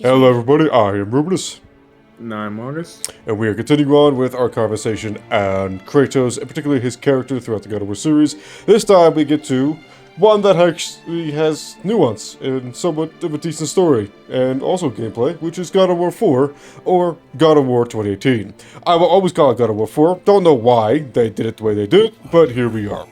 Hello everybody, I am Rubenus, I'm August. and we are continuing on with our conversation on Kratos, and particularly his character throughout the God of War series. This time we get to one that actually has nuance and somewhat of a decent story, and also gameplay, which is God of War 4, or God of War 2018. I will always call it God of War 4, don't know why they did it the way they did, but here we are.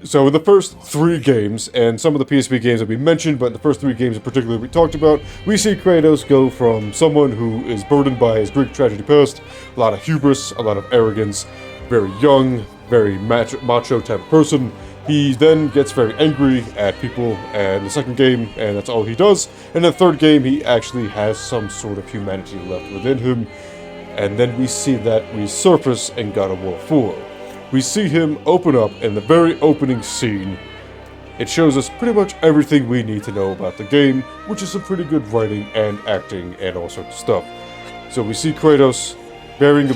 So in the first three games, and some of the PSP games that we mentioned, but the first three games in particular we talked about, we see Kratos go from someone who is burdened by his Greek tragedy past, a lot of hubris, a lot of arrogance, very young, very macho type of person. He then gets very angry at people in the second game, and that's all he does. In the third game, he actually has some sort of humanity left within him, and then we see that resurface in God of War 4. We see him open up in the very opening scene. It shows us pretty much everything we need to know about the game, which is some pretty good writing and acting and all sorts of stuff. So we see Kratos burning a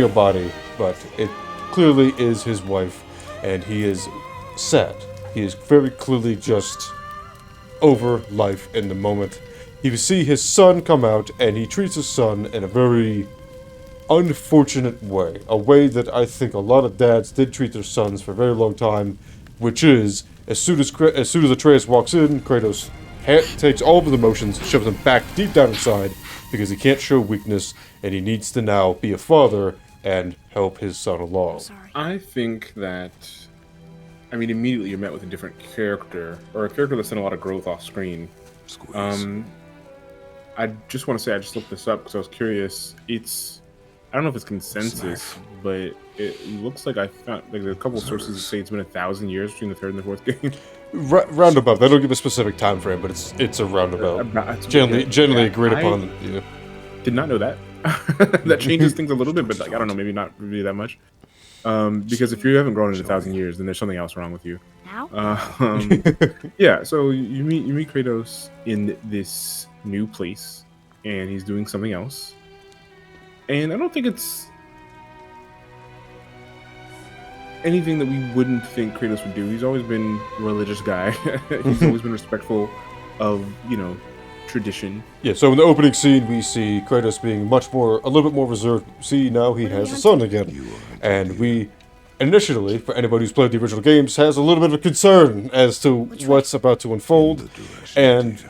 body, but it clearly is his wife, and he is sad. He is very clearly just over life in the moment. You see his son come out, and he treats his son in a very unfortunate way, a way that I think a lot of dads did treat their sons for a very long time, which is as soon as Atreus walks in, Kratos takes all of his emotions, shoves them back deep down inside because he can't show weakness, and he needs to now be a father and help his son along. I think that, immediately you're met with a different character, or a character that's done a lot of growth off screen. I just want to say I just looked this up because I was curious. I don't know if it's consensus, but it looks like I found a couple of sources that say it's been 1,000 years between the third and the fourth game. Roundabout. They don't give a specific time frame, but it's a roundabout. Generally agreed upon. Yeah. Did not know that. That changes things a little bit, but I don't know, maybe not really that much. Because if you haven't grown in 1,000 years, then there's something else wrong with you. Yeah. So you meet Kratos in this new place, and he's doing something else. And I don't think it's anything that we wouldn't think Kratos would do. He's always been a religious guy. He's always been respectful of, tradition. Yeah, so in the opening scene, we see Kratos being a little bit more reserved. See, now he has a son again. And we, initially, for anybody who's played the original games, has a little bit of concern as to what's about to unfold. And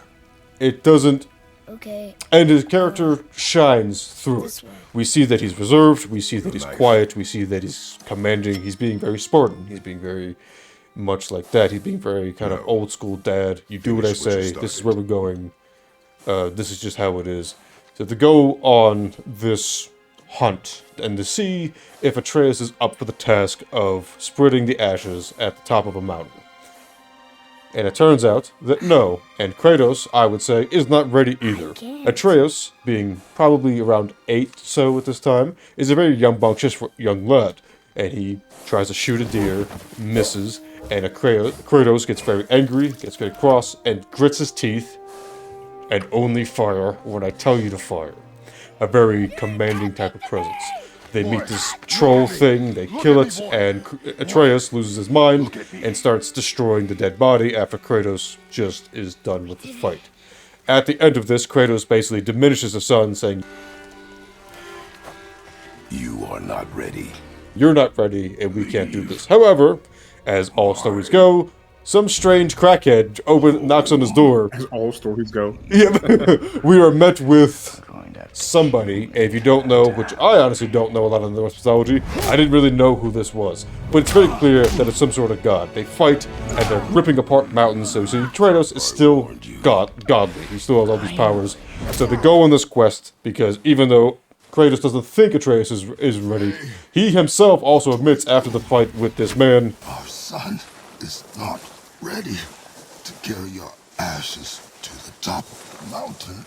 it doesn't. Okay. And his character shines through it. We see that he's reserved, we see that he's quiet, we see that he's commanding, he's being very Spartan, he's being very much like that, he's being very kind of old school dad. You do what I say, this is where we're going, this is just how it is. So to go on this hunt and to see if Atreus is up for the task of spreading the ashes at the top of a mountain. And it turns out that no, and Kratos, I would say, is not ready either. Atreus, being probably around 8 so at this time, is a very rambunctious young lad. And he tries to shoot a deer, misses, and Kratos gets very angry, gets very cross, and grits his teeth, and only fire when I tell you to fire. A very commanding type of presence. They meet this troll thing, they kill it, and Atreus loses his mind and starts destroying the dead body after Kratos just is done with the fight. At the end of this, Kratos basically diminishes his son, saying, "You are not ready. You're not ready, and we can't do this." However, as all stories go, some strange crackhead knocks on his door. As all stories go. Yeah, we are met with somebody, and if you don't know, which I honestly don't know a lot of Norse mythology, I didn't really know who this was. But it's very clear that it's some sort of god. They fight, and they're ripping apart mountains, so see, Kratos is still godly. He still has all these powers. So they go on this quest, because even though Kratos doesn't think Atreus is ready, he himself also admits after the fight with this man, Our son is not ready to carry your ashes to the top of the mountain.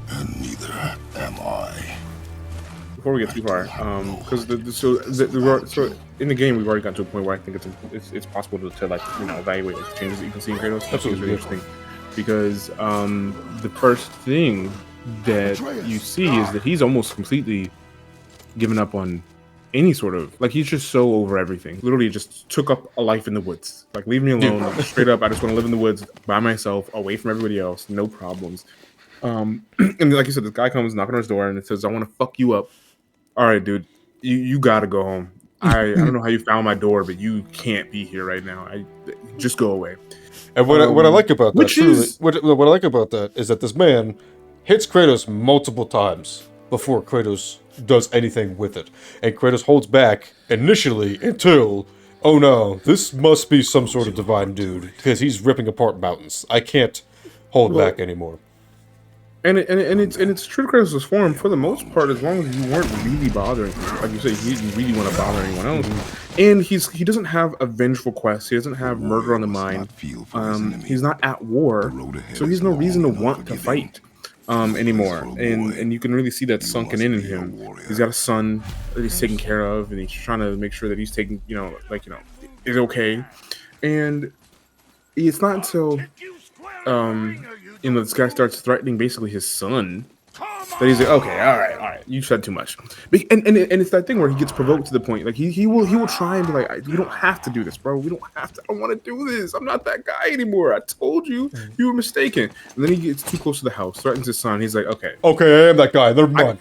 And neither am I. before we get too far, because so in the game we've already gotten to a point where I think it's possible to like evaluate the changes that you can see in Kratos. I think it's really interesting because the first thing that you see is that he's almost completely given up on any sort of, like, he's just so over everything. Literally just took up a life in the woods. Like, leave me alone. Like, straight up, I just want to live in the woods by myself, away from everybody else, no problems. And like you said, this guy comes knocking on his door and it says, I want to fuck you up. All right, dude, you gotta go home. I don't know how you found my door, but you can't be here right now. Just go away. And what I like about that, what I like about that is that this man hits Kratos multiple times before Kratos does anything with it. And Kratos holds back initially until, oh no, this must be some sort of divine dude, because he's ripping apart mountains. I can't hold back anymore. And it's true to Kratos' form for the most part, as long as you weren't really bothering him. Like you say, you really want to bother anyone else. And he doesn't have a vengeful quest. He doesn't have murder on the mind. He's not at war, so he has no reason to want to fight anymore. And you can really see that sunken in him. He's got a son that he's taking care of, and he's trying to make sure that he's taking, is okay. And it's not until this guy starts threatening basically his son that he's like, okay, all right, you said too much. And it's that thing where he gets provoked to the point, like he will try and be like, you don't have to do this, bro. We don't have to. I don't want to do this. I'm not that guy anymore. I told you, you were mistaken. And then he gets too close to the house, threatens his son. He's like, okay, I am that guy. Never mind.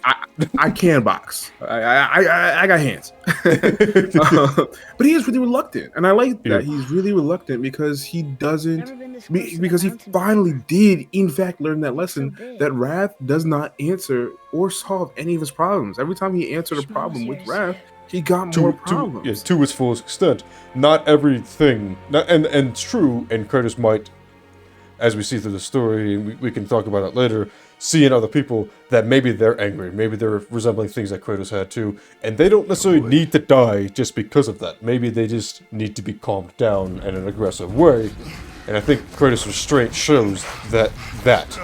I can box. I got hands. But he is really reluctant, and I like that he's really reluctant because he doesn't, because he finally did, in fact, learn that lesson that Wrath does not answer or solve any of his problems. Every time he answered a problem with Wrath, he got more problems. To its fullest extent. Not everything, and it's true, and Kratos might, as we see through the story, and we can talk about it later, see in other people that maybe they're angry, maybe they're resembling things that Kratos had too, and they don't necessarily need to die just because of that. Maybe they just need to be calmed down in an aggressive way. And I think Kratos' restraint shows that,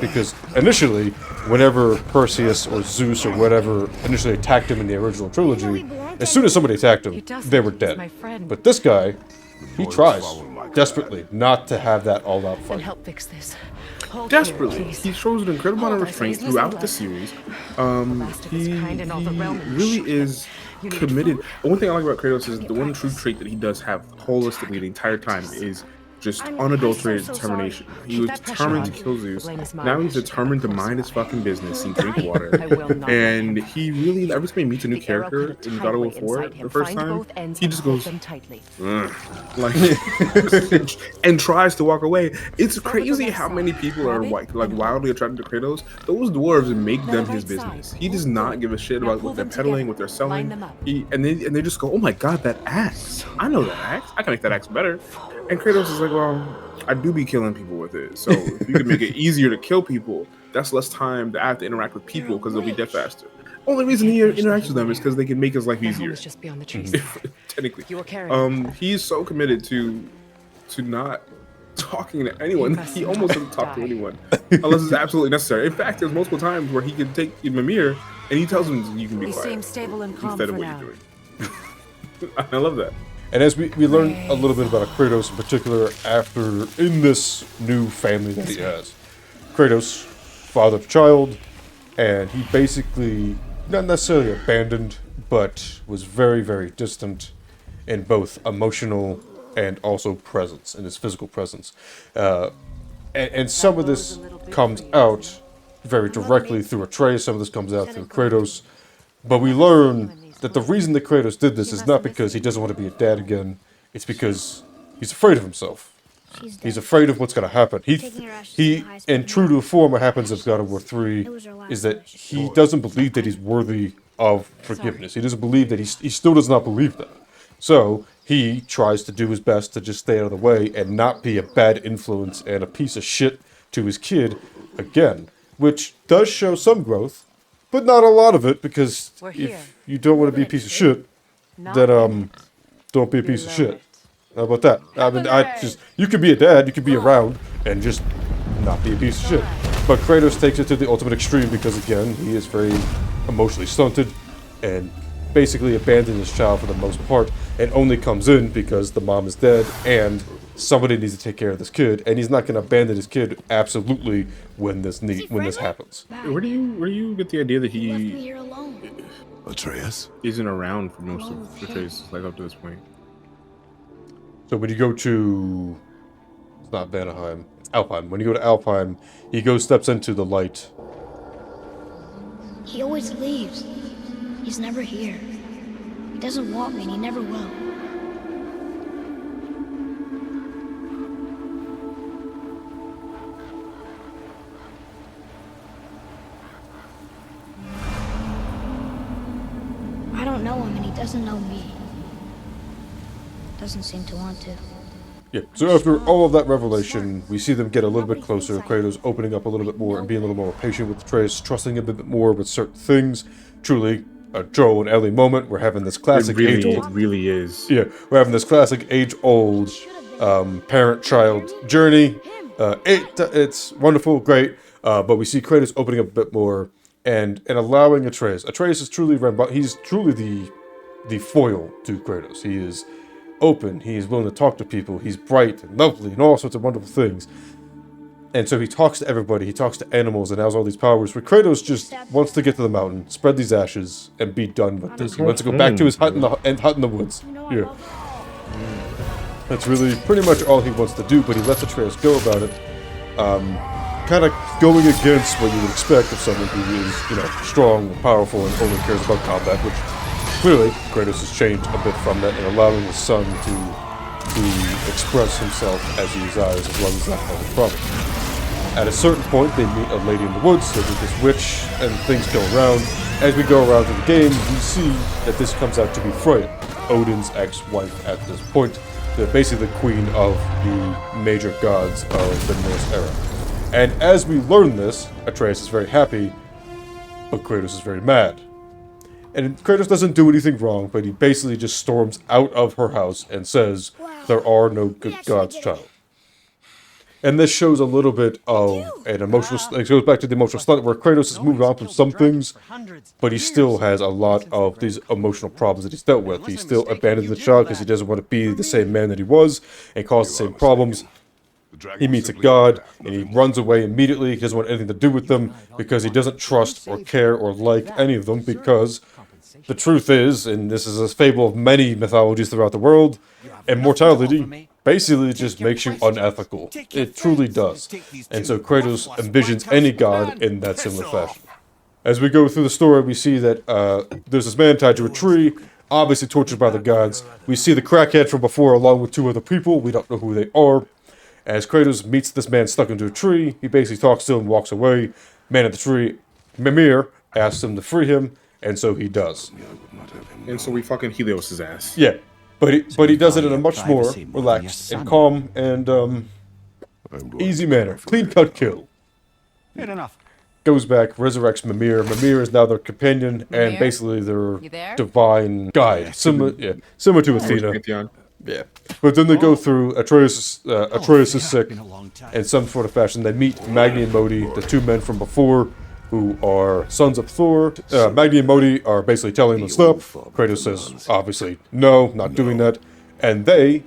because initially, whenever Perseus or Zeus or whatever initially attacked him in the original trilogy, as soon as somebody attacked him, they were dead. But this guy, he tries desperately not to have that all-out fight. Help fix this. Desperately. He shows an incredible amount of restraint throughout the series. He really is committed. One thing I like about Kratos is the one true trait that he does have holistically the entire time is just unadulterated determination. He was determined to kill Zeus. Now he's determined to mind his fucking business and drink water. And he really, every time he meets a new character in God of War 4 the first time, he just goes, like, and tries to walk away. It's crazy how many people are like wildly attracted to Kratos. Those dwarves make them his business. He does not give a shit about what they're peddling, what they're selling. And they just go, oh my god, that axe. I know that axe. I can make that axe better. And Kratos is like, well, I do be killing people with it. So if you can make it easier to kill people, that's less time to have to interact with people because they'll be dead faster. Only reason he interacts with them is because they can make his life easier. Technically. He's so committed to not talking to anyone. He almost doesn't talk to anyone unless it's absolutely necessary. In fact, there's multiple times where he can take Mimir and he tells him you can be quiet instead of what you're doing. I love that. And as we learn a little bit about Kratos in particular after in this new family that he has. Kratos, father of child, and he basically, not necessarily abandoned, but was very, very distant in both emotional and also presence, in his physical presence. And some of this comes out very directly through Atreus, some of this comes out through Kratos, but we learn that the reason that Kratos did this is not because he doesn't want to be a dad again, it's because he's afraid of himself. He's afraid of what's going to happen. He, and true to the form, what happens in God of War 3 is that he doesn't believe that he's worthy of forgiveness. He doesn't believe that he still does not believe that. So he tries to do his best to just stay out of the way and not be a bad influence and a piece of shit to his kid again, which does show some growth, but not a lot of it, because if you don't want to be a piece of shit, then don't be a piece of shit. How about that? I mean, you could be a dad, you could be around, and just not be a piece of shit. But Kratos takes it to the ultimate extreme because, again, he is very emotionally stunted, and basically abandoned his child for the most part, and only comes in because the mom is dead and somebody needs to take care of this kid, and he's not going to abandon his kid absolutely when this happens. Where do you get the idea that He left me he here alone. Atreus? isn't around for most of the traces, like up to this point? So when you go to, it's not Vanaheim, it's Alfheim. When you go to Alfheim, he steps into the light. He always leaves. He's never here. He doesn't want me, and he never will. I don't know him, and he doesn't know me. Doesn't seem to want to. Yeah, so after all of that revelation, we see them get a little bit closer, Kratos opening up a little bit more and being a little more patient with Atreus, trusting him a bit more with certain things. Truly, a Joel and Ellie moment. We're having this classic It really is. Yeah, we're having this classic age-old parent-child journey. It's wonderful, great, but we see Kratos opening up a bit more and allowing Atreus. Atreus is truly he's truly the foil to Kratos. He is open, he is willing to talk to people, he's bright and lovely and all sorts of wonderful things. And so he talks to everybody, he talks to animals and has all these powers, but Kratos just wants to get to the mountain, spread these ashes, and be done with this. He wants to go back to his hut in the woods. Yeah. That's really pretty much all he wants to do, but he lets Atreus go about it. Kind of going against what you would expect of someone who is, strong and powerful and only cares about combat, which clearly Kratos has changed a bit from that and allowing his son to express himself as he desires as long as that's not his problem. At a certain point, they meet a lady in the woods, there's this witch, and things go around. As we go around to the game, we see that this comes out to be Freya, Odin's ex-wife at this point. They're basically the queen of the major gods of the Norse era. And as we learn this, Atreus is very happy, but Kratos is very mad. And Kratos doesn't do anything wrong, but he basically just storms out of her house and says, "There are no good gods, child." And this shows a little bit of an emotional... It goes back to the emotional stunt where Kratos has moved on from some things, but he still has a lot of these emotional problems that he's dealt with. He still abandons the child because he doesn't want to be the same man that he was and cause the same problems. He meets a god, and he runs away immediately. He doesn't want anything to do with them because he doesn't trust or care or like any of them, because the truth is, and this is a fable of many mythologies throughout the world, immortality basically just makes you unethical. It truly does. And so Kratos envisions any god in that similar fashion. As we go through the story, we see that there's this man tied to a tree, obviously tortured by the gods. We see the crackhead from before along with two other people. We don't know who they are. As Kratos meets this man stuck into a tree, he basically talks to him, walks away. Man at the tree, Mimir, asks him to free him, and so he does. And so we fucking Helios his ass. Yeah, but he does it in a much more relaxed and calm and easy manner. Clean-cut kill. Good enough. Goes back, resurrects Mimir. Mimir is now their companion and basically their divine guide. Similar to Athena. Yeah, but then they go through, Atreus is sick, in some sort of fashion. They meet Magni and Modi, the two men from before, who are sons of Thor. Magni and Modi are basically telling them to stop. Kratos says, obviously, no, not doing that. And they,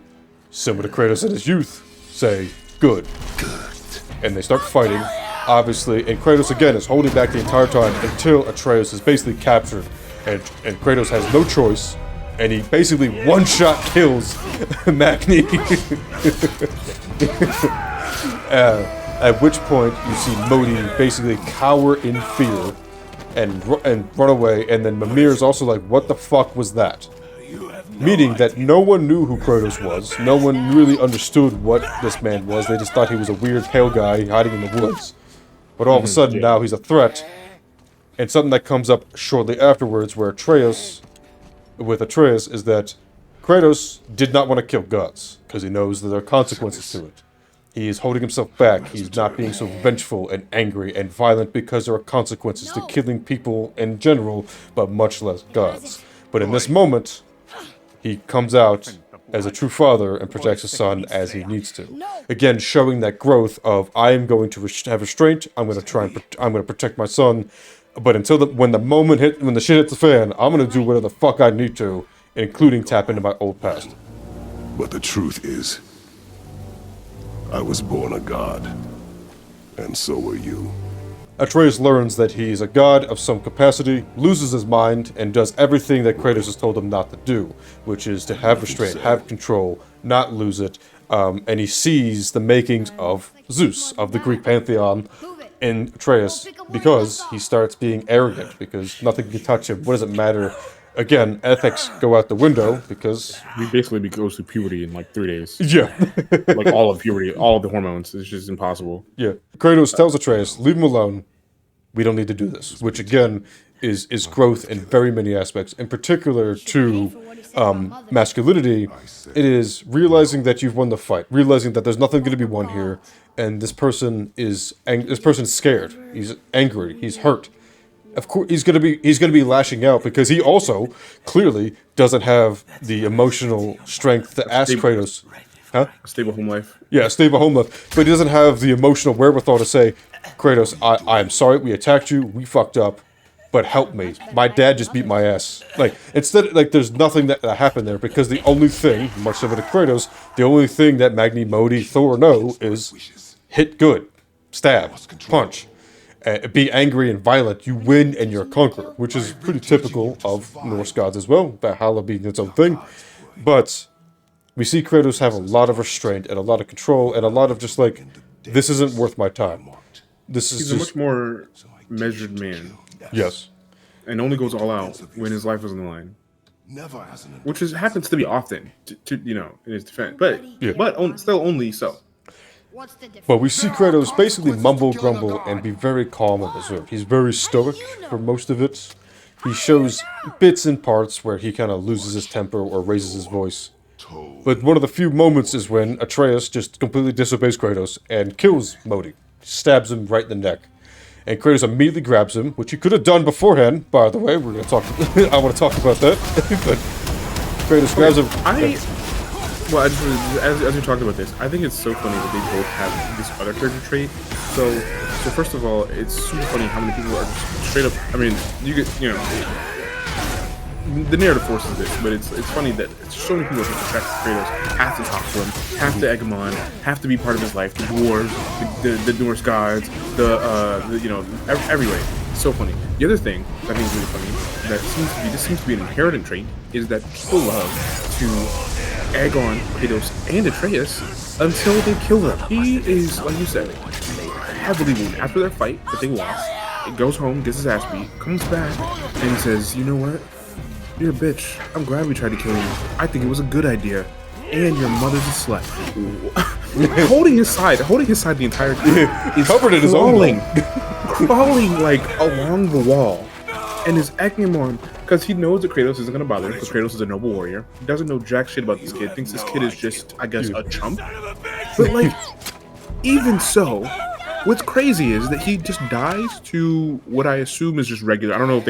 similar to Kratos in his youth, say, good. And they start fighting, obviously, and Kratos again is holding back the entire time until Atreus is basically captured, and Kratos has no choice. And he basically one-shot kills Magni. At which point you see Modi basically cower in fear and run away. And then Mimir is also like, what the fuck was that? Meaning that no one knew who Kratos was. No one really understood what this man was. They just thought he was a weird pale guy hiding in the woods. But all of a sudden now he's a threat. And something that comes up shortly afterwards where Atreus is that Kratos did not want to kill gods, because he knows that there are consequences to it. He is holding himself back. He's not being so vengeful and angry and violent because there are consequences to killing people in general, but much less gods. But in this moment, he comes out as a true father and protects his son as he needs to. Again, showing that growth of, I am going to have restraint, I'm going to protect my son, But until when the shit hits the fan, I'm gonna do whatever the fuck I need to, including tap into my old past. But the truth is, I was born a god, and so were you. Atreus learns that he is a god of some capacity, loses his mind, and does everything that Kratos has told him not to do, which is to have restraint, have control, not lose it, and he sees the makings of Zeus, of the Greek pantheon, in Atreus, because he starts being arrogant, because nothing can touch him. What does it matter? Again, ethics go out the window, because... He basically goes through puberty in like 3 days. Yeah. Like all of puberty, all of the hormones. It's just impossible. Yeah. Kratos tells Atreus, leave him alone. We don't need to do this. Which, again, is growth in very many aspects. In particular to masculinity, it is realizing that you've won the fight. Realizing that there's nothing going to be won here. And this person is scared. He's angry. He's hurt. Of course, he's gonna be lashing out because he also clearly doesn't have the emotional strength to ask Kratos, huh? A stable home life. Yeah, a stable home life, but he doesn't have the emotional wherewithal to say, Kratos, I'm sorry, we attacked you, we fucked up, but help me. My dad just beat my ass. Like instead, like there's nothing that happened there because the only thing, much of it to Kratos, the only thing that Magni, Modi, Thor know is hit good, stab, punch. Be angry and violent, you win and you're a conqueror, which is pretty typical of Norse gods as well, Valhalla being its own thing. But we see Kratos have a lot of restraint and a lot of control and a lot of just like, this isn't worth my time. He's a much more measured man. Yes. And only goes all out when his life is on the line. Which happens to be often, to in his defense. But still only so. But we see Kratos basically mumble, grumble, and be very calm and reserved. He's very stoic for most of it. He shows bits and parts where he kind of loses his temper or raises his voice. But one of the few moments is when Atreus just completely disobeys Kratos and kills Modi. Stabs him right in the neck. And Kratos immediately grabs him, which he could have done beforehand, by the way. We're going to talk... I want to talk about that. But Kratos grabs him... Well, as we talked about this, I think it's so funny that they both have this other character trait. So first of all, it's super funny how many people are just straight up. I mean, the narrative forces this, but it's funny that so many people just attract to Kratos, have to talk to him, have to egg him on, have to be part of his life. The dwarves, the Norse gods, every way. It's so funny. The other thing that I think is really funny that seems to be an inherent trait is that people love to egg on Kratos and Atreus until they kill them. He is, like you said, heavily wounded. After their fight that they lost, he goes home, gets his ass beat, comes back, and says, you know what? You're a bitch. I'm glad we tried to kill you. I think it was a good idea. And your mother's a slut. holding his side the entire time. He's covered in his own crawling like along the wall. And is egging him on because he knows that Kratos isn't going to bother him because Kratos is a noble warrior. He doesn't know jack shit about this kid. Thinks this kid is just, I guess, a chump. But like, even so, what's crazy is that he just dies to what I assume is just regular. I don't know if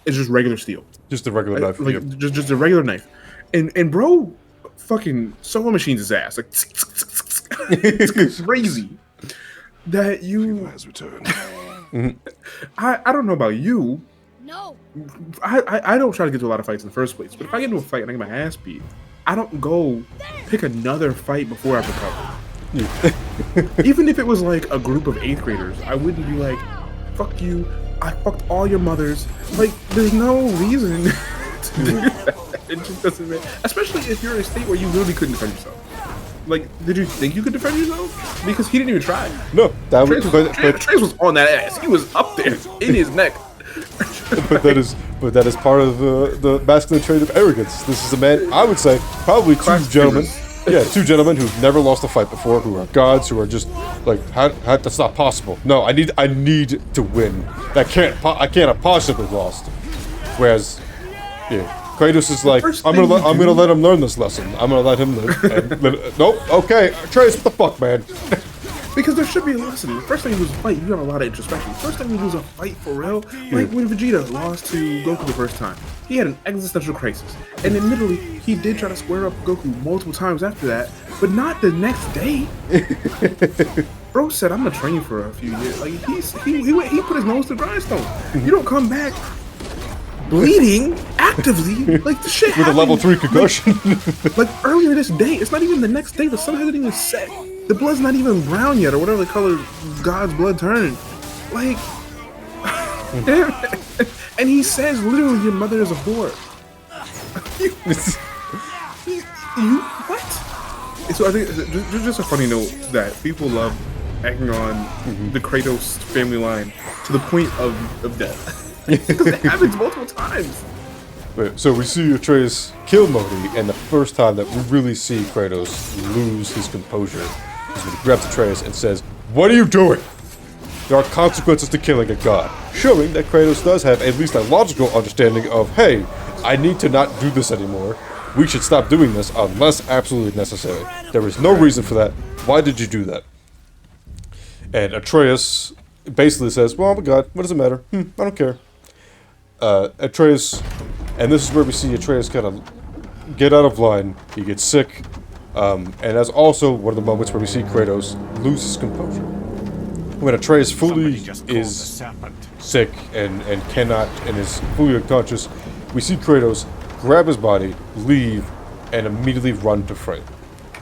it's just regular steel. Just a regular knife. Like, just a regular knife. And bro fucking solo machines his ass. Like, it's crazy that you... has returned. I don't know about you. No. I don't try to get to a lot of fights in the first place, but if I get into a fight and I get my ass beat, I don't go pick another fight before I recover. Even if it was like a group of 8th graders, I wouldn't be like, fuck you, I fucked all your mothers. Like, there's no reason to do that. It just doesn't make, especially if you're in a state where you literally couldn't defend yourself. Like, did you think you could defend yourself? Because he didn't even try. No, that was... Trace was on that ass. He was up there in his neck. but that is part of the masculine trait of arrogance. This is a man, I would say, probably two gentlemen who've never lost a fight before, who are gods, who are just like, how that's not possible. No, I need to win. I can't have possibly lost. Whereas, yeah. Kratos is like, I'm gonna let him learn this lesson. I'm gonna let him live. Nope. Okay, Trace, what the fuck, man? Because there should be a lesson. The first time you lose a fight, you got a lot of introspection. The first time you lose a fight for real, like when Vegeta lost to Goku the first time, he had an existential crisis. And admittedly, he did try to square up Goku multiple times after that, but not the next day. Bro said, "I'm gonna train for a few years." Like he put his nose to the grindstone. You don't come back bleeding actively like the shit With a happened, level 3 concussion. like earlier this day. It's not even the next day. The sun hasn't even set. The blood's not even brown yet, or whatever the color God's blood turned. Like, and he says literally, "Your mother is a whore." you what? So I think there's just a funny note that people love acting on the Kratos family line to the point of death. Because it happens multiple times. Wait, so we see Atreus kill Modi, and the first time that we really see Kratos lose his composure is when he grabs Atreus and says, "What are you doing? There are consequences to killing a god," showing that Kratos does have at least a logical understanding of, hey, I need to not do this anymore. We should stop doing this unless absolutely necessary. There is no reason for that. Why did you do that? And Atreus basically says, well, I'm a god. What does it matter? I don't care. Atreus, and this is where we see Atreus kind of get out of line. He gets sick. And that's also one of the moments where we see Kratos lose his composure. When Atreus fully is sick and cannot and is fully unconscious, we see Kratos grab his body, leave, and immediately run to Freya.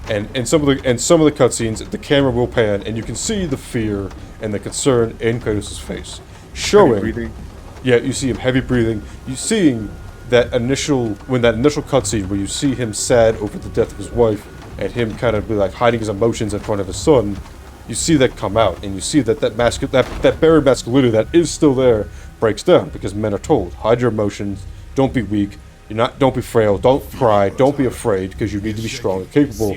And in some of the cutscenes, the camera will pan, and you can see the fear and the concern in Kratos' face, showing. Yeah, you see him heavy breathing. You seeing that initial cutscene where you see him sad over the death of his wife, and him kind of be like hiding his emotions in front of his son. You see that come out, and you see that that buried masculinity that is still there breaks down, because men are told, hide your emotions, don't be weak, don't be frail, don't cry, don't be afraid, because you need to be strong and capable,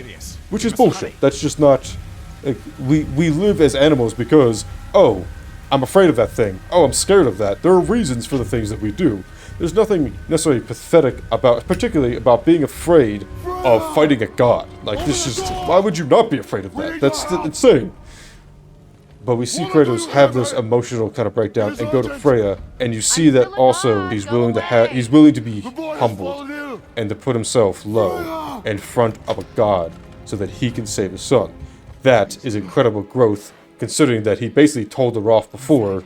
which is bullshit. That's just not. Like, we live as animals because, oh, I'm afraid of that thing. Oh, I'm scared of that. There are reasons for the things that we do. There's nothing necessarily pathetic about, particularly about being afraid of fighting a god. Like, this just, why would you not be afraid of that? That's insane. But we see Kratos have this emotional kind of breakdown and go to Freya, and you see that also he's willing to be humbled and to put himself low in front of a god so that he can save his son. That is incredible growth, considering that he basically told her off before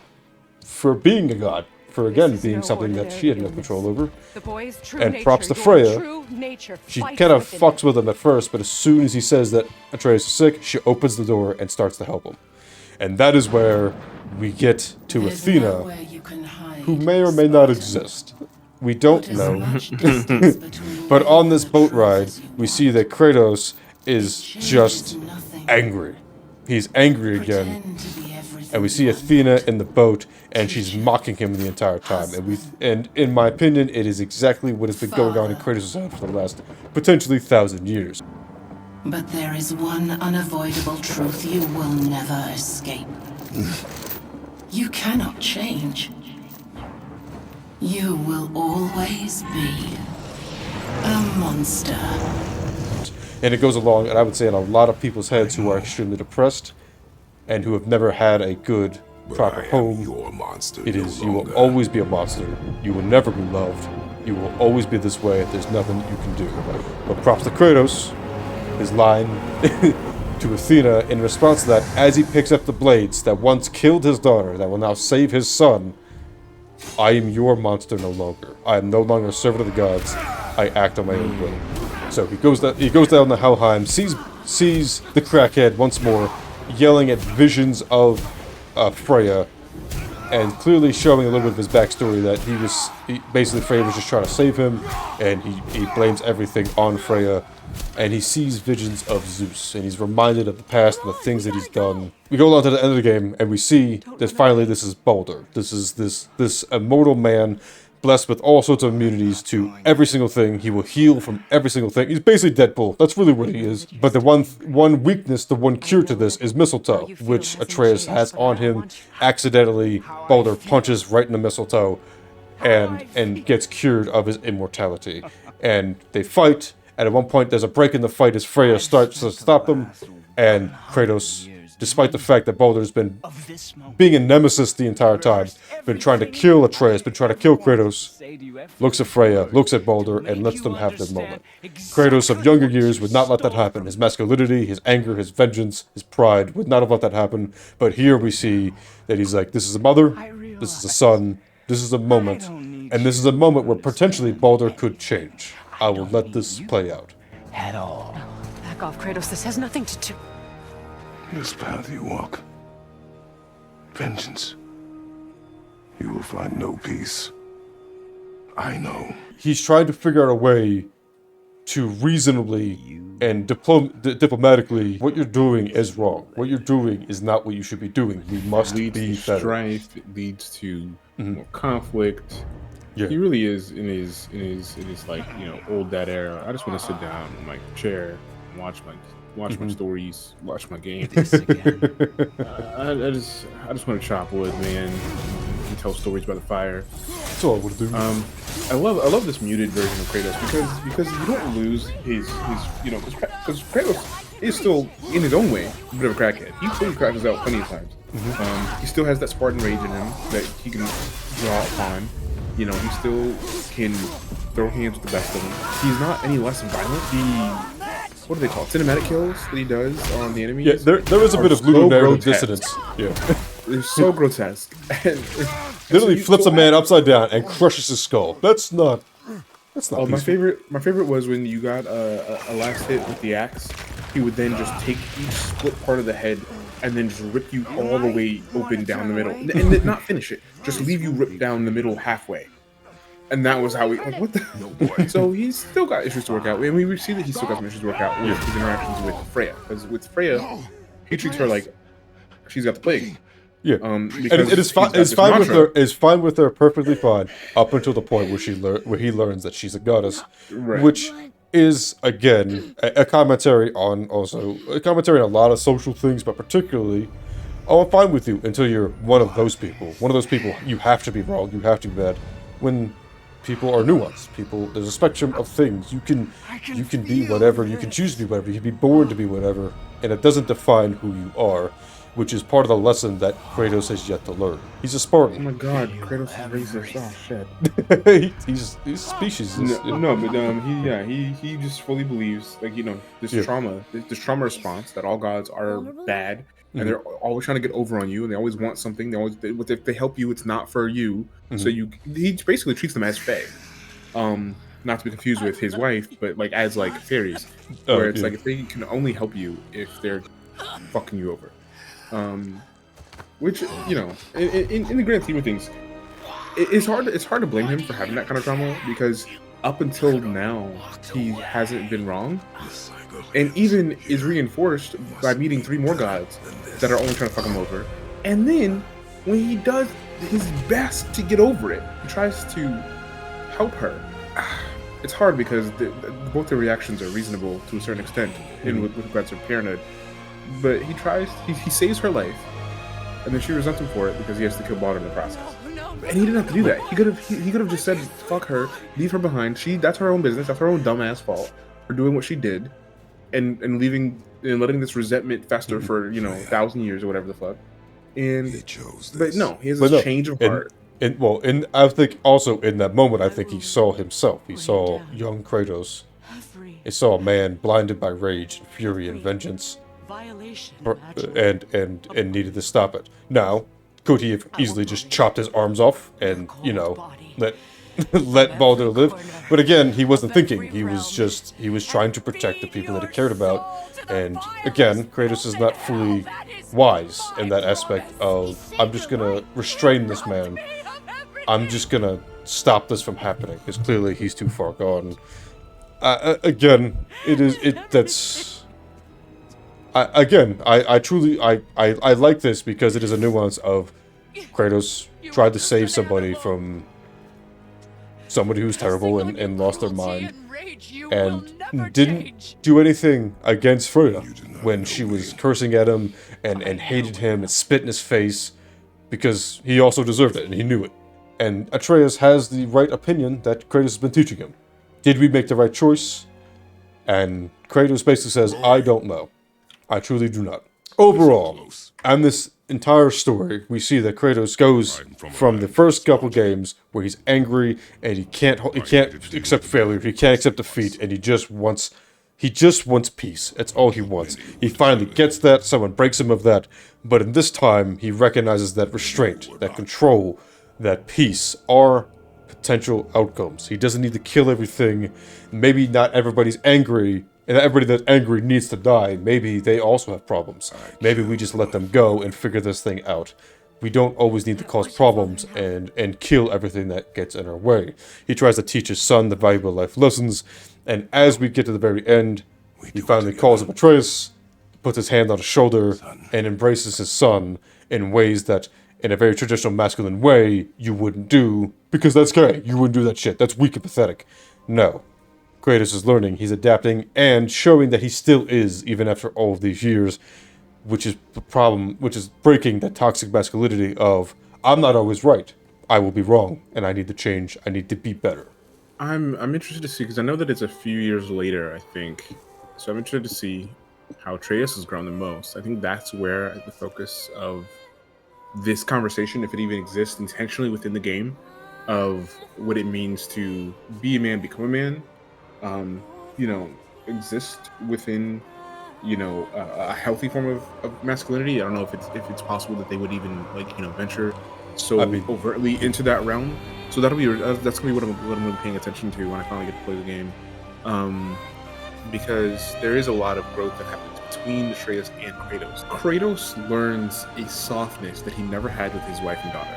for being a god, for again being something that she had no control over. And props to Freya. She kind of fucks with him at first, but as soon as he says that Atreus is sick, she opens the door and starts to help him. And that is where we get to Athena, who may or may not exist. We don't know. But on this boat ride, we see that Kratos is just angry. He's angry again. And we see Athena in the boat, and she's mocking him the entire time. And in my opinion, it is exactly what has been going on in Kratos' head for the last potentially 1,000 years. But there is one unavoidable truth you will never escape. You cannot change. You will always be a monster. And it goes along, and I would say in a lot of people's heads who are extremely depressed and who have never had a good, proper home, it is, you will always be a monster. You will never be loved. You will always be this way. There's nothing you can do. But props to Kratos. His line to Athena in response to that, as he picks up the blades that once killed his daughter, that will now save his son. I am your monster no longer. I am no longer a servant of the gods. I act on my own will. So he goes down the Helheim, sees the crackhead once more, yelling at visions of Freya, and clearly showing a little bit of his backstory that basically Freya was just trying to save him, and he blames everything on Freya. And he sees visions of Zeus, and he's reminded of the past and the things that he's done. We go along to the end of the game, and we see that finally this is Baldur. This is this immortal man, blessed with all sorts of immunities to every single thing. He will heal from every single thing. He's basically Deadpool. That's really what he is. But the one weakness, the one cure to this is mistletoe, which Atreus has on him. Accidentally, Baldur punches right in the mistletoe, and gets cured of his immortality. And they fight. And at one point, there's a break in the fight as Freya starts to stop them, and Kratos despite the fact that Baldur's been being a nemesis the entire time, been trying to kill Atreus, been trying to kill Kratos, looks at Freya, looks at Baldur, and lets them have their moment. Kratos of younger years would not let that happen. His masculinity, his anger, his vengeance, his pride would not have let that happen. But here we see that he's like, this is a mother, this is a son, this is a moment, and this is a moment where potentially Baldur could change. I will let this play out. At all. Back off, Kratos. This has nothing to do. This path you walk, vengeance, you will find no peace. I know. He's trying to figure out a way to reasonably and diplomatically, what you're doing is wrong. What you're doing is not what you should be doing. You must be better. Strife, it leads to more conflict. Yeah. He really is in his like, you know, old dad era. I just want to sit down in my chair and watch my stories, watch my games. I just want to chop wood, man, and tell stories by the fire. That's all I want to do. I love this muted version of Kratos because you don't lose his you know, because Kratos is still in his own way a bit of a crackhead. He pulls Kratos out plenty of times. He still has that Spartan rage in him that he can draw upon. You know, he still can throw hands with the best of them. He's not any less violent. What do they call it? Cinematic kills that he does on the enemies. Yeah, there is a bit of ludonarrative dissonance. Yeah. They're so grotesque. Literally flips a man upside down and crushes his skull. That's not Oh, my peaceful. favorite was when you got a last hit with the axe. He would then just take each split part of the head and then just rip you all the way open down the middle, and then not finish it. Just leave you ripped down the middle halfway. And that was how we like what the no boy. So he's still got issues to work out. I mean, we see that he's still got some issues to work out with his interactions with Freya. Because with Freya, he treats her like she's got the plague. Yeah, and it is fine. It's fine with her. It's fine with her. Perfectly fine up until the point where he learns that she's a goddess, Right. which is again a commentary on a lot of social things, but particularly, oh, I'm fine with you until you're one of those people. One of those people, you have to be wrong. You have to be bad. When people are nuanced, there's a spectrum of things. You can be whatever. You can choose to be whatever. You can be born to be whatever, and it doesn't define who you are. Which is part of the lesson that Kratos has yet to learn. He's a Oh Spartan. my God, Kratos is racist. Oh shit. he's species. He just fully believes, like, you know, this trauma response that all gods are bad and they're always trying to get over on you and they always want something. If they help you, it's not for you. So he basically treats them as fae. Not to be confused with his wife, but like as like fairies, where it's like if they can only help you if they're fucking you over. Which, you know, in the grand scheme of things, it's hard to blame him for having that kind of trauma because up until now he hasn't been wrong, and even is reinforced by meeting 3 more gods that are only trying to fuck him over. And then when he does his best to get over it, he tries to help her. It's hard because both their reactions are reasonable to a certain extent with regards to parenthood. But he saves her life, and then she resents him for it because he has to kill Baldur in the process. And he didn't have to do that. He could have just said, fuck her, leave her behind. That's her own business, that's her own dumbass fault for doing what she did, and leaving and letting this resentment fester for, you know, 1,000 years or whatever the fuck. And but no, he has a change of heart. And I think also in that moment, I think he saw himself. He saw young Kratos. He saw a man blinded by rage and fury and vengeance. And needed to stop it. Now, could he have easily just chopped his arms off and, you know, let Baldur live? But again, he wasn't thinking. He was trying to protect the people that he cared about. And again, Kratos is not fully wise in that aspect of, I'm just gonna restrain this man. I'm just gonna stop this from happening, because clearly he's too far gone. Again, I truly like this because it is a nuance of Kratos tried to save somebody from somebody who's terrible and lost their mind and didn't do anything against Freya when she was cursing at him and hated him and spit in his face because he also deserved it and he knew it. And Atreus has the right opinion that Kratos has been teaching him. Did we make the right choice? And Kratos basically says, I don't know. I truly do not. overall, on this entire story, we see that Kratos goes from the first couple games where he's angry and he can't accept failure, he can't accept defeat, and he just wants peace. That's all he wants. He finally gets that. Someone breaks him of that, but in this time, he recognizes that restraint, that control, that peace are potential outcomes. He doesn't need to kill everything. Maybe not everybody's angry. And everybody that's angry needs to die. Maybe they also have problems. Maybe we just let them go and figure this thing out. We don't always need to cause problems and kill everything that gets in our way. He tries to teach his son the valuable life lessons, and as we get to the very end, he finally calls up Atreus, puts his hand on his shoulder, and embraces his son in ways that, in a very traditional masculine way, you wouldn't do, because that's gay. You wouldn't do that shit. That's weak and pathetic. No. Kratos is learning, he's adapting, and showing that he still is, even after all of these years, which is the problem, which is breaking that toxic masculinity of, I'm not always right, I will be wrong, and I need to change, I need to be better. I'm interested to see, because I know that it's a few years later, I think. So I'm interested to see how Atreus has grown the most. I think that's where the focus of this conversation, if it even exists intentionally within the game, of what it means to be a man, become a man, exist within, a healthy form of masculinity. I don't know if it's possible that they would even venture so overtly into that realm. So that's gonna be what I'm gonna be paying attention to when I finally get to play the game, because there is a lot of growth that happens between Atreus and Kratos. Kratos learns a softness that he never had with his wife and daughter.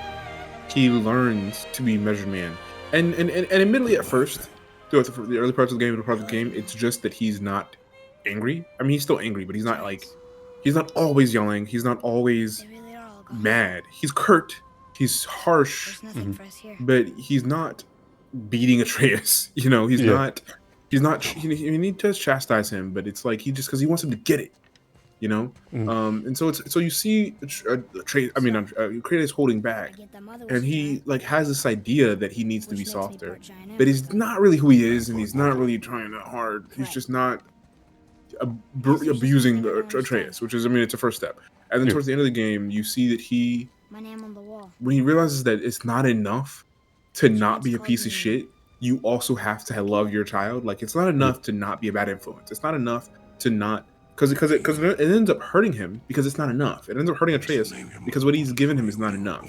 He learns to be a measured man, and admittedly at first, throughout the early parts of the game and the parts of the game, it's just that he's not angry. I mean, he's still angry, but he's not always yelling. He's not always mad. He's curt. He's harsh, but he's not beating Atreus. He's not. He need to chastise him, but it's like he just because he wants him to get it. And so you see Kratos holding back, and he has this idea that he needs to be softer, but he's not really who he is, and he's not really trying that hard. He's just not abusing Atreus, which is, it's a first step. And then towards the end of the game, you see that when he realizes that it's not enough to not be a piece of shit, you also have to love your child. It's not enough to not be a bad influence. It's not enough to not. Because it ends up hurting him because it's not enough. It ends up hurting Atreus because what he's given him is not enough.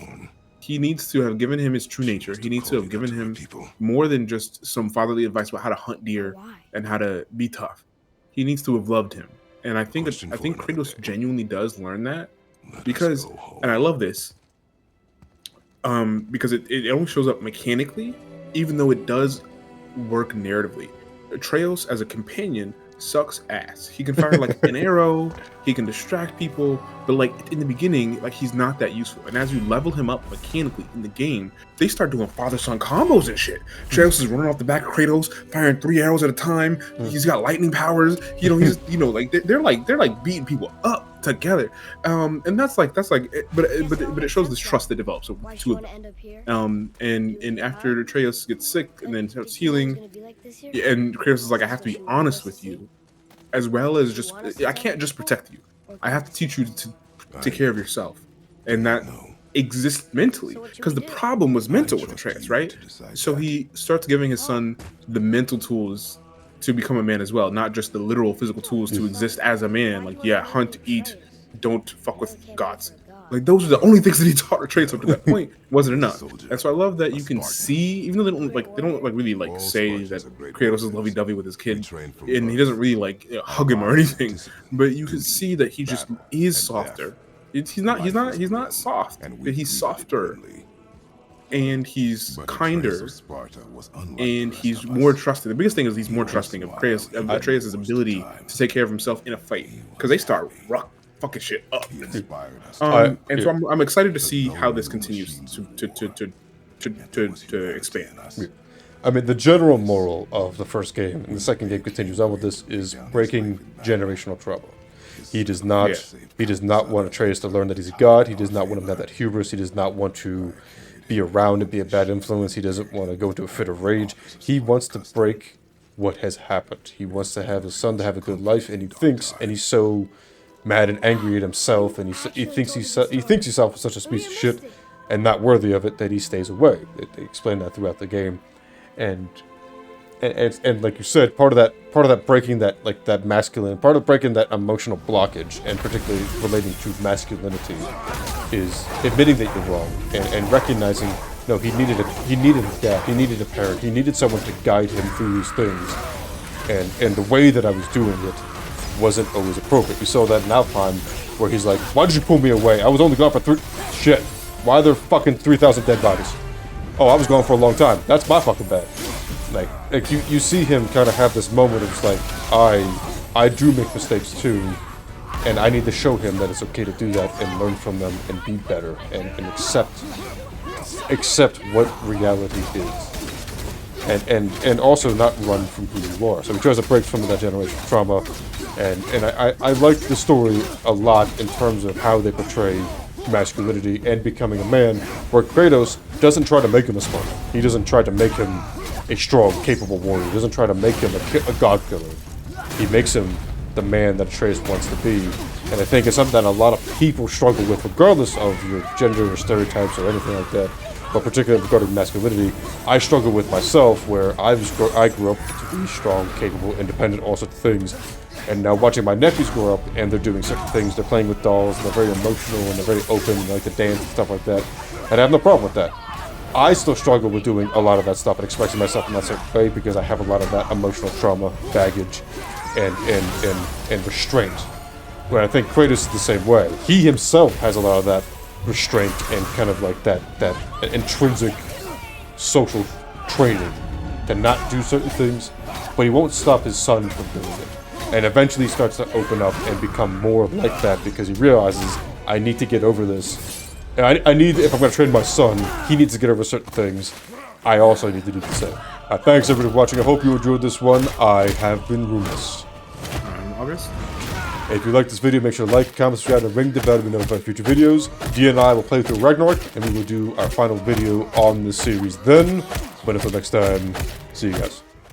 He needs to have given him his true nature. He needs to have given him more than just some fatherly advice about how to hunt deer and how to be tough. He needs to have loved him. And I think Kratos genuinely does learn that because, and I love this, because it only shows up mechanically, even though it does work narratively. Atreus as a companion sucks ass. He can fire an arrow, he can distract people, but in the beginning, he's not that useful. And as you level him up mechanically in the game, they start doing father-son combos and shit. Atreus is running off the back of Kratos, firing 3 arrows at a time. He's got lightning powers. They're beating people up together. And but it shows this trust that develops with the two of them. And after Atreus gets sick and then starts healing, and Kratos is I have to be honest with you, as well as just I can't just protect you. I have to teach you to take care of yourself, and that exists mentally, because the problem was mental with Atreus, right? So he starts giving his son the mental tools to become a man as well, not just the literal physical tools to exist as a man. Hunt, eat, don't fuck with gods. Those are the only things that he taught Atreus up to that point. Wasn't enough. And so I love that you can see, even though they don't really say that Kratos is lovey-dovey with his kid, and he doesn't really hug him or anything, but you can see that he just is softer. He's not soft, but he's softer, and he's kinder, and he's more trusting. The biggest thing is he's more trusting of Atreus' ability to take care of himself in a fight, because they start fucking shit up. So I'm excited to see how this continues to expand. The general moral of the first game, and the second game continues on with this, is breaking generational trouble. He does not want Atreus to learn that he's a god. He does not want him to have that hubris. He does not want to be around and be a bad influence. He doesn't want to go into a fit of rage. He wants to break what has happened. He wants to have his son to have a good life, and he thinks, and he's so mad and angry at himself, and he thinks himself such a piece of shit and not worthy of it that he stays away. They explain that throughout the game, and like you said, part of that breaking that part of breaking that emotional blockage, and particularly relating to masculinity, is admitting that you're wrong and recognizing, no, he needed a dad, he needed a parent, he needed someone to guide him through these things, and the way that I was doing it wasn't always appropriate. We saw that in Alpine, where he's like, why did you pull me away? I was only gone for shit. Why are there fucking 3,000 dead bodies? Oh, I was gone for a long time. That's my fucking bad. Like you see him kind of have this moment of just like, I do make mistakes too, and I need to show him that it's okay to do that and learn from them and be better and accept what reality is, and also not run from who you are. So he tries to break from that generational trauma, and I like the story a lot in terms of how they portray masculinity and becoming a man, where Kratos doesn't try to make him a Spartan. He doesn't try to make him a strong, capable warrior. He doesn't try to make him a god killer. He makes him the man that Atreus wants to be. And I think it's something that a lot of people struggle with, regardless of your gender or stereotypes or anything like that, but particularly regarding masculinity. I struggle with myself, where I grew up to be strong, capable, independent, all sorts of things. And now watching my nephews grow up, and they're doing certain things, they're playing with dolls, and they're very emotional, and they're very open, and like to dance and stuff like that. And I have no problem with that. I still struggle with doing a lot of that stuff and expressing myself in that certain way, because I have a lot of that emotional trauma, baggage, and restraint. Where I think Kratos is the same way. He himself has a lot of that restraint and kind of like that intrinsic social training to not do certain things, but he won't stop his son from doing it. And eventually he starts to open up and become more like that, because he realizes, I need to get over this. I need, if I'm going to train my son, he needs to get over certain things. I also need to do the same. Thanks everybody for watching. I hope you enjoyed this one. I have been Rumus. I'm August. If you like this video, make sure to like, comment, subscribe, and ring the bell to be notified of future videos. Dia and I will play through Ragnarok, and we will do our final video on this series then. But until next time, see you guys.